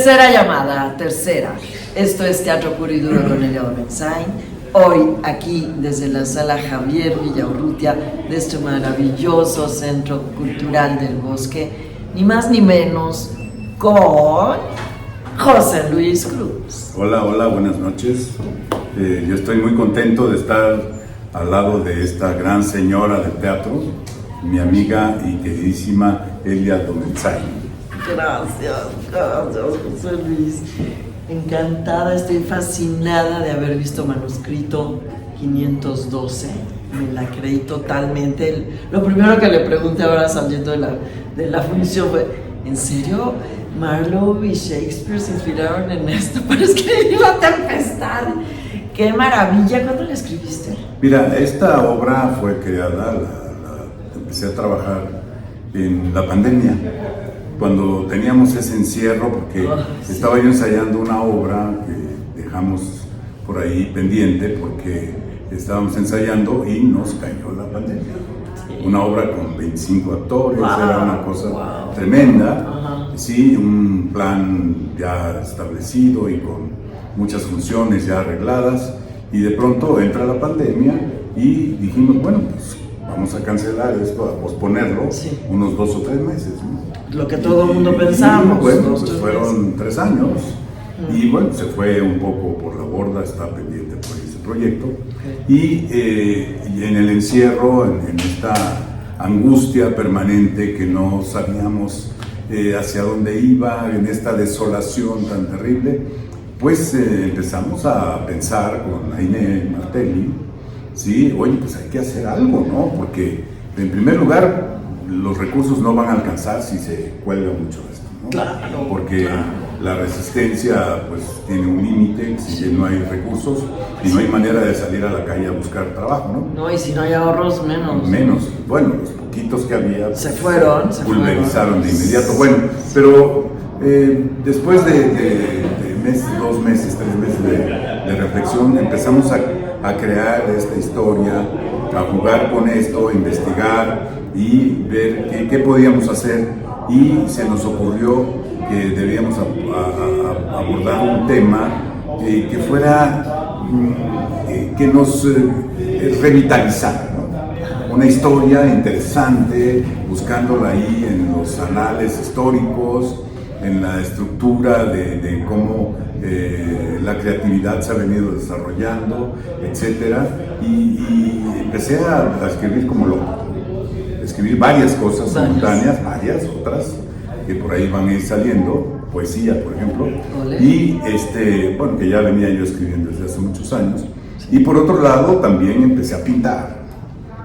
Tercera llamada, tercera. Esto es Teatro Puro y Duro con Elia Domenzain. Hoy aquí desde la sala Javier Villaurrutia de este maravilloso Centro Cultural del Bosque, ni más ni menos con José Luis Cruz. Hola, buenas noches. Yo estoy muy contento de estar al lado de esta gran señora del teatro, mi amiga y queridísima Elia Domenzain. Gracias, José Luis. Encantada, estoy fascinada de haber visto manuscrito 512. Me la creí totalmente. Lo primero que le pregunté ahora saliendo de la función fue: ¿en serio Marlowe y Shakespeare se inspiraron en esto para escribir La Tempestad? ¡Qué maravilla! ¿Cuándo la escribiste? Mira, esta obra fue creada, empecé a trabajar en la pandemia, cuando teníamos ese encierro, porque estaba yo ensayando una obra que dejamos por ahí pendiente porque estábamos ensayando y nos cayó la pandemia. Una obra con 25 actores, era una cosa tremenda. Sí, un plan ya establecido y con muchas funciones ya arregladas, y de pronto entra la pandemia y dijimos, bueno, pues vamos a cancelar esto, a posponerlo unos 2 o 3 meses, ¿no? Lo que todo el mundo pensamos. Bueno, pues fueron 3 años y bueno, se fue un poco por la borda, está pendiente por ese proyecto. Y en el encierro, en esta angustia permanente que no sabíamos hacia dónde iba, en esta desolación tan terrible, pues empezamos a pensar con Aine Martelli, sí, oye, pues hay que hacer algo, ¿no? Porque en primer lugar los recursos no van a alcanzar si se cuelga mucho esto, ¿no? Claro, porque la resistencia pues tiene un límite, si no hay recursos y no hay manera de salir a la calle a buscar trabajo, ¿no? No, y si no hay ahorros, menos. Menos, bueno, los poquitos que había pues, se pulverizaron de inmediato. Bueno, pero después de 2 meses, 3 meses de reflexión, empezamos a crear esta historia, a jugar con esto, a investigar y ver qué podíamos hacer, y se nos ocurrió que debíamos abordar un tema que fuera, que nos revitalizara, ¿no? Una historia interesante, buscándola ahí en los anales históricos, en la estructura de cómo la creatividad se ha venido desarrollando, etcétera, y empecé a escribir como loco. Escribir varias cosas simultáneas, varias otras que por ahí van a ir saliendo, poesía por ejemplo. Y bueno, que ya venía yo escribiendo desde hace muchos años. Y por otro lado también empecé a pintar,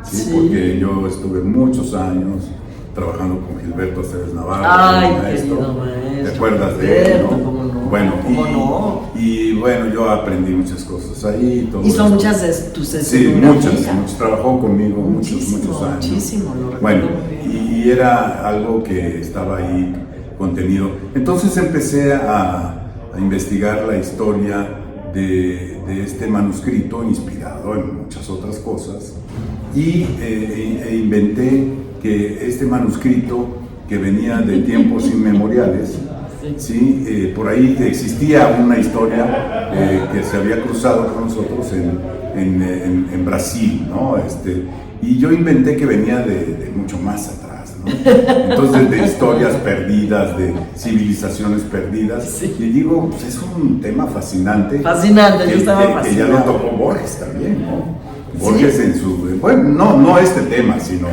¿sí? Porque yo estuve muchos años trabajando con Gilberto Aceves Navarro. Ay, querido maestro. ¿Te acuerdas de él, no? ¿Cómo no? Bueno, ¿Cómo no? Y bueno, yo aprendí muchas cosas ahí. Y son muchas de tus escenografías. Sí, muchas. Trabajó conmigo muchos años. Muchísimo, lo recuerdo. Bueno, y era algo que estaba ahí contenido. Entonces empecé a investigar la historia de este manuscrito, inspirado en muchas otras cosas, y inventé que este manuscrito, que venía de tiempos inmemoriales, ¿sí? Por ahí existía una historia que se había cruzado con nosotros en Brasil, ¿no? Y yo inventé que venía de mucho más atrás, ¿no? Entonces, de historias perdidas, de civilizaciones perdidas. Y digo, pues es un tema fascinante. Fascinante, yo estaba fascinado. Que ya lo tocó Borges también, ¿no? Borges en su, bueno, no este tema, sino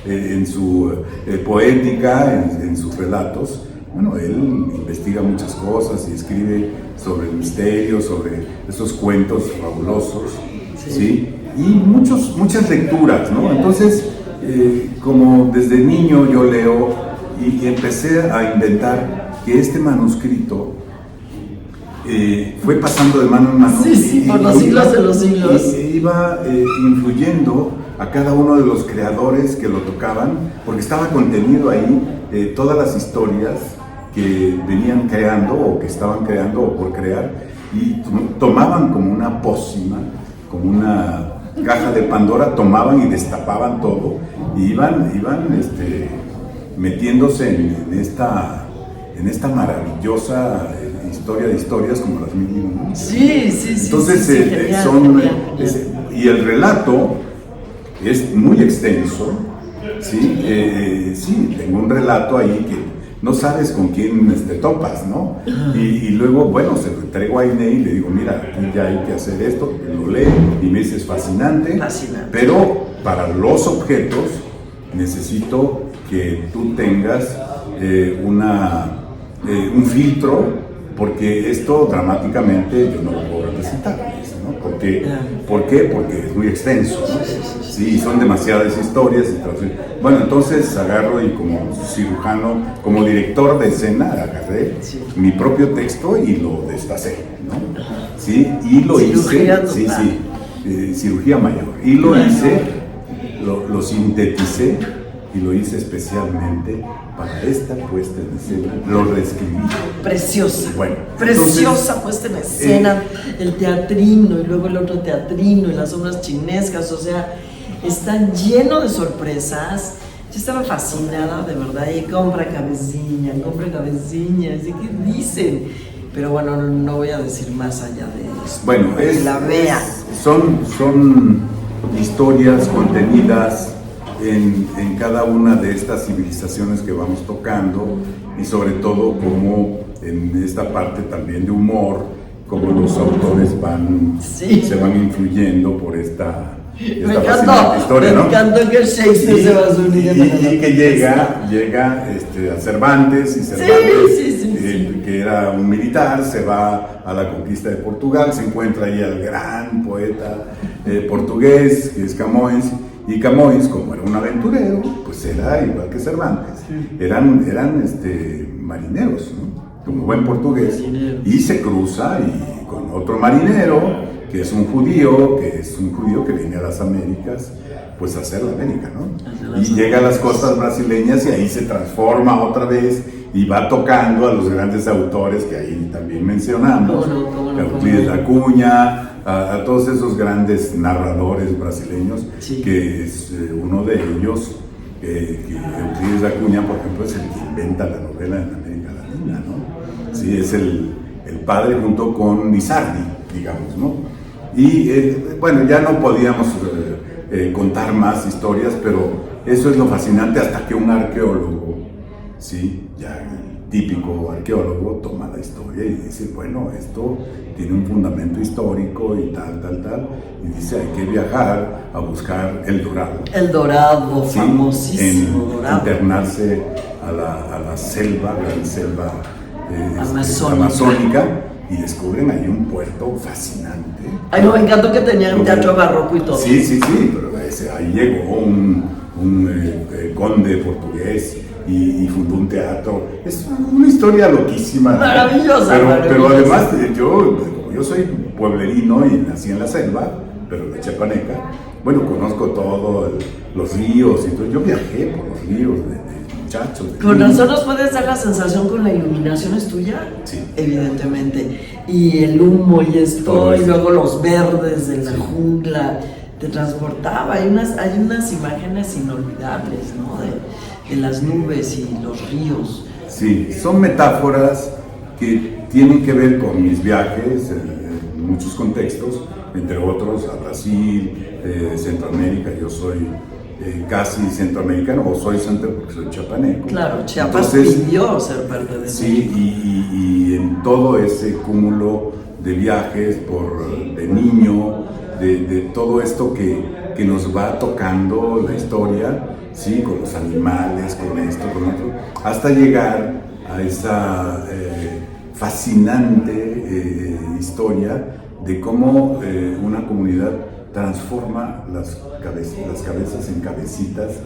en su poética, en sus relatos. Bueno, él investiga muchas cosas y escribe sobre el misterio, sobre esos cuentos fabulosos, ¿sí? Y muchas lecturas, ¿no? Entonces, como desde niño yo leo y empecé a inventar que este manuscrito fue pasando de mano en mano. Sí, por los siglos de los siglos. Y iba influyendo a cada uno de los creadores que lo tocaban, porque estaba contenido ahí todas las historias que venían creando o que estaban creando o por crear, y tomaban como una pócima, como una caja de Pandora, tomaban y destapaban todo y iban metiéndose en esta maravillosa historia de historias como las mil y una noches. Sí, sí, sí. Entonces, sí, genial. Y el relato es muy extenso, ¿sí? Sí, tengo un relato ahí que no sabes con quién te topas, ¿no? Y luego, bueno, se lo entrego a Aine y le digo, mira, aquí ya hay que hacer esto, lo lee y me dice, es fascinante, pero para los objetos necesito que tú tengas un filtro, porque esto dramáticamente yo no lo puedo representar, ¿no? ¿Por qué? Porque es muy extenso, ¿no? Sí, son demasiadas historias. Bueno, entonces agarro y como cirujano, como director de escena, agarré mi propio texto y lo destacé, ¿no? Sí, y lo hice, cirugía mayor, y lo hice, lo sinteticé y lo hice especialmente para esta puesta en escena, lo reescribí. Preciosa, bueno, preciosa entonces, puesta en escena, el teatrino y luego el otro teatrino y las obras chinescas, o sea, está lleno de sorpresas. Yo estaba fascinada, de verdad, y compra cabecilla, así que dicen. Pero bueno, no voy a decir más allá de eso. Bueno, que la vea. Son historias contenidas en cada una de estas civilizaciones que vamos tocando, y sobre todo como en esta parte también de humor, como los autores se van influyendo por esta fascinante historia, ¿no? Me encantó que Shakespeare se va a unir y que llega a Cervantes, y Cervantes, que era un militar, se va a la conquista de Portugal, se encuentra ahí al gran poeta portugués, que es Camões. Y Camões, como era un aventurero, pues era igual que Cervantes. Eran marineros, ¿no? Como buen portugués. Y se cruza con otro marinero, que es un judío que viene a las Américas, pues a hacer la América, ¿no? Y llega a las costas brasileñas y ahí se transforma otra vez y va tocando a los grandes autores que ahí también mencionamos, Euclides da Cunha, a todos esos grandes narradores brasileños, que es uno de ellos, Euclides da Cunha, por ejemplo, es el que inventa la novela en América Latina, ¿no? Sí, es el padre junto con Lizardi, digamos, ¿no? Y bueno, ya no podíamos contar más historias, pero eso es lo fascinante, hasta que un arqueólogo, ¿sí? Ya el típico arqueólogo toma la historia y dice, bueno, esto tiene un fundamento histórico y tal, y dice, hay que viajar a buscar el Dorado. El Dorado, ¿sí? Famosísimo Dorado. Internarse a la selva, gran selva amazónica, y descubren ahí un puerto fascinante. Ay, no, me encantó que tenían un teatro barroco y todo. Sí, pero ahí llegó un conde portugués y fundó un teatro. Es una historia loquísima. Maravillosa. Pero además, yo soy pueblerino y nací en la selva, pero de Chiapaneca. Bueno, conozco todos los ríos y todo. Yo viajé por los ríos de muchachos. Con razón nos puedes dar la sensación con la iluminación es tuya. Sí. Evidentemente. Y el humo y esto, y luego los verdes de la jungla. Te transportaba. Hay unas imágenes inolvidables, ¿no? De las nubes y los ríos. Sí, son metáforas que tienen que ver con mis viajes en muchos contextos, entre otros a Brasil, Centroamérica. Yo soy casi centroamericano, o soy porque soy chiapaneco. Claro, Chiapas pidió ser parte de eso. Sí, y en todo ese cúmulo de viajes de niño, de todo esto que nos va tocando la historia, sí, con los animales, con esto, con otro, hasta llegar a esa fascinante historia de cómo una comunidad transforma las cabezas en cabecitas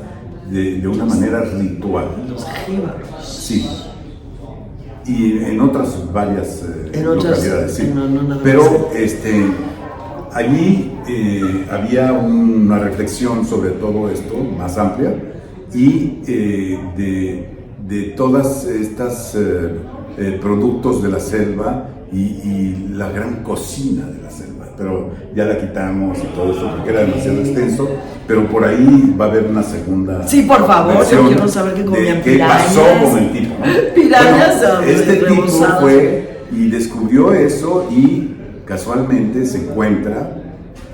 de una manera ritual. Los jíbaros. Sí. Y en otras varias localidades, sí. No, pero allí había una reflexión sobre todo esto, más amplia, y de todas estas productos de la selva y la gran cocina de la selva. Pero ya la quitamos y todo eso porque era demasiado extenso, pero por ahí va a haber una segunda. Sí, por favor, yo quiero saber qué comían qué pasó con el tipo, ¿no? Pirañas, bueno, este tipo y descubrió eso y casualmente se encuentra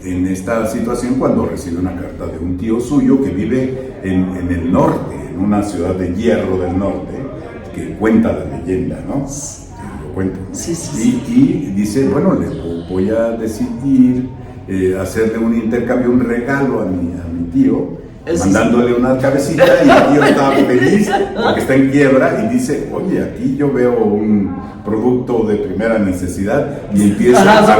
en esta situación cuando recibe una carta de un tío suyo que vive en el norte, en una ciudad de hierro del norte, que cuenta la leyenda, ¿no? Lo cuenta. Sí, sí, Y dice, bueno, le voy a decidir hacerle un intercambio, un regalo a mi tío, mandándole una cabecita, y el tío está feliz porque está en quiebra y dice, oye, aquí yo veo un producto de primera necesidad, y empieza,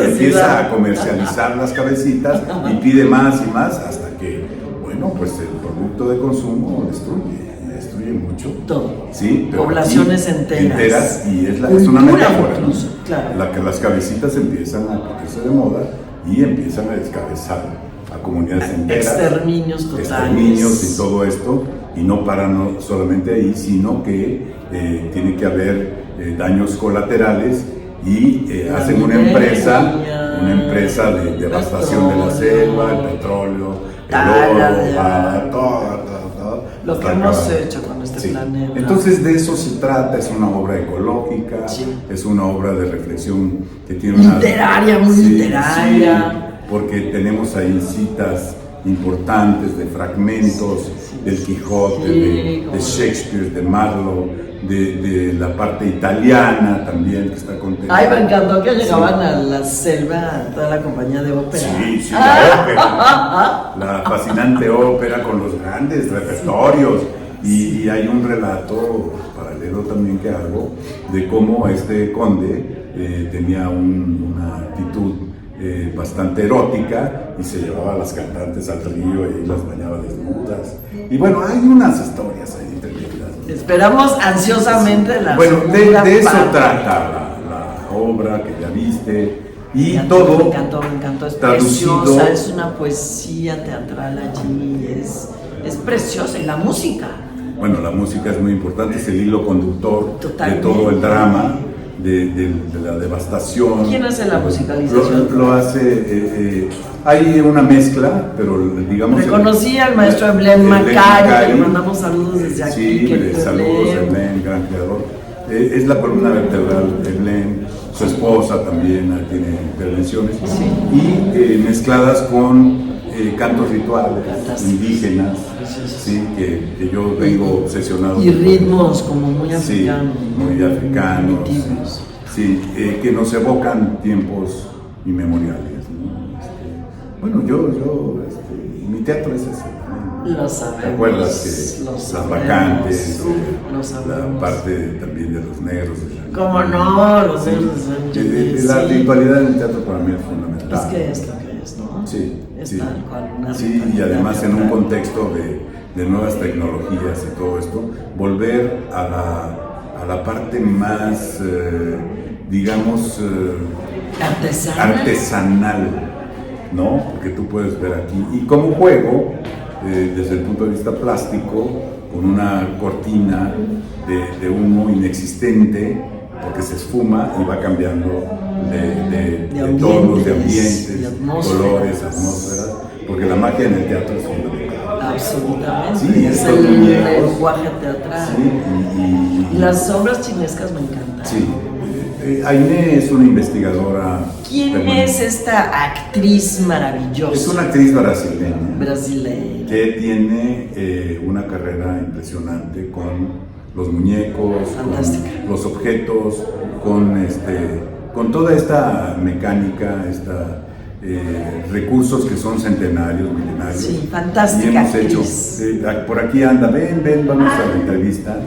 empieza a comercializar las cabecitas y pide más y más hasta que, bueno, pues el producto de consumo destruye mucho. Todo. Sí, pero poblaciones enteras. Y es una metáfora, incluso, claro. La que las cabecitas empiezan a ponerse de moda y empiezan a descabezar a comunidades enteras, exterminios totales, exterminios y todo esto, y no paran solamente ahí, sino que tiene que haber daños colaterales y hacen una empresa de devastación de la selva, el petróleo, el oro, todo. Lo que hemos hecho con este planeta. Entonces de eso se trata, es una obra ecológica, es una obra de reflexión que tiene literaria, muy literaria. Porque tenemos ahí citas importantes de fragmentos del Quijote, de Shakespeare, de Marlowe, de la parte italiana también que está contenida. Ay, me encantó que llegaban a la selva toda la compañía de ópera. Sí, la ópera, la fascinante ópera con los grandes repertorios. Y hay un relato paralelo también que hago de cómo este conde tenía una actitud bastante erótica y se llevaba a las cantantes al río y las bañaba desnudas. Y bueno, hay unas historias ahí tremendas. Esperamos ansiosamente la Bueno, de eso trata la obra que ya viste. Y todo me encantó, es preciosa, es una poesía teatral allí, es preciosa. Y la música. Bueno, la música es muy importante, es el hilo conductor de todo el drama. De la devastación. ¿Quién hace la musicalización? Lo hace, hay una mezcla, pero digamos... Reconocí al maestro Eblem Macari, le mandamos saludos desde aquí. Sí, saludos Eblem, gran creador. Es la columna vertebral de Eblem, su esposa también tiene intervenciones, y mezcladas con cantos rituales indígenas, sí, que yo vengo obsesionado. Y ritmos como muy africanos. Sí, muy africanos. Sí, que nos evocan tiempos inmemoriales, ¿no? Bueno, mi teatro es ese. Lo sabemos. ¿Te acuerdas que las vacantes, la parte también de los negros? ¿Cómo no? Los negros. La ritualidad en el teatro para mí es fundamental. Es que es lo que es, ¿no? Sí. Es tal cual una y además en un contexto de nuevas tecnologías y todo esto, volver a la parte más, digamos, artesanal, ¿no? Porque tú puedes ver aquí, y como juego, desde el punto de vista plástico, con una cortina de humo inexistente, porque se esfuma y va cambiando de tonos, de ambientes, colores, atmósferas, porque la magia en el teatro es fundamental. Absolutamente. Sí, es el lenguaje teatral. Sí, y las obras chinescas me encantan. Sí. Aine es una investigadora. ¿Quién es esta actriz maravillosa? Es una actriz brasileña. Que tiene una carrera impresionante con los muñecos, con los objetos, con toda esta mecánica, recursos que son centenarios, milenarios. Sí, fantástica. Y hemos hecho, por aquí anda, ven, vamos a la entrevista.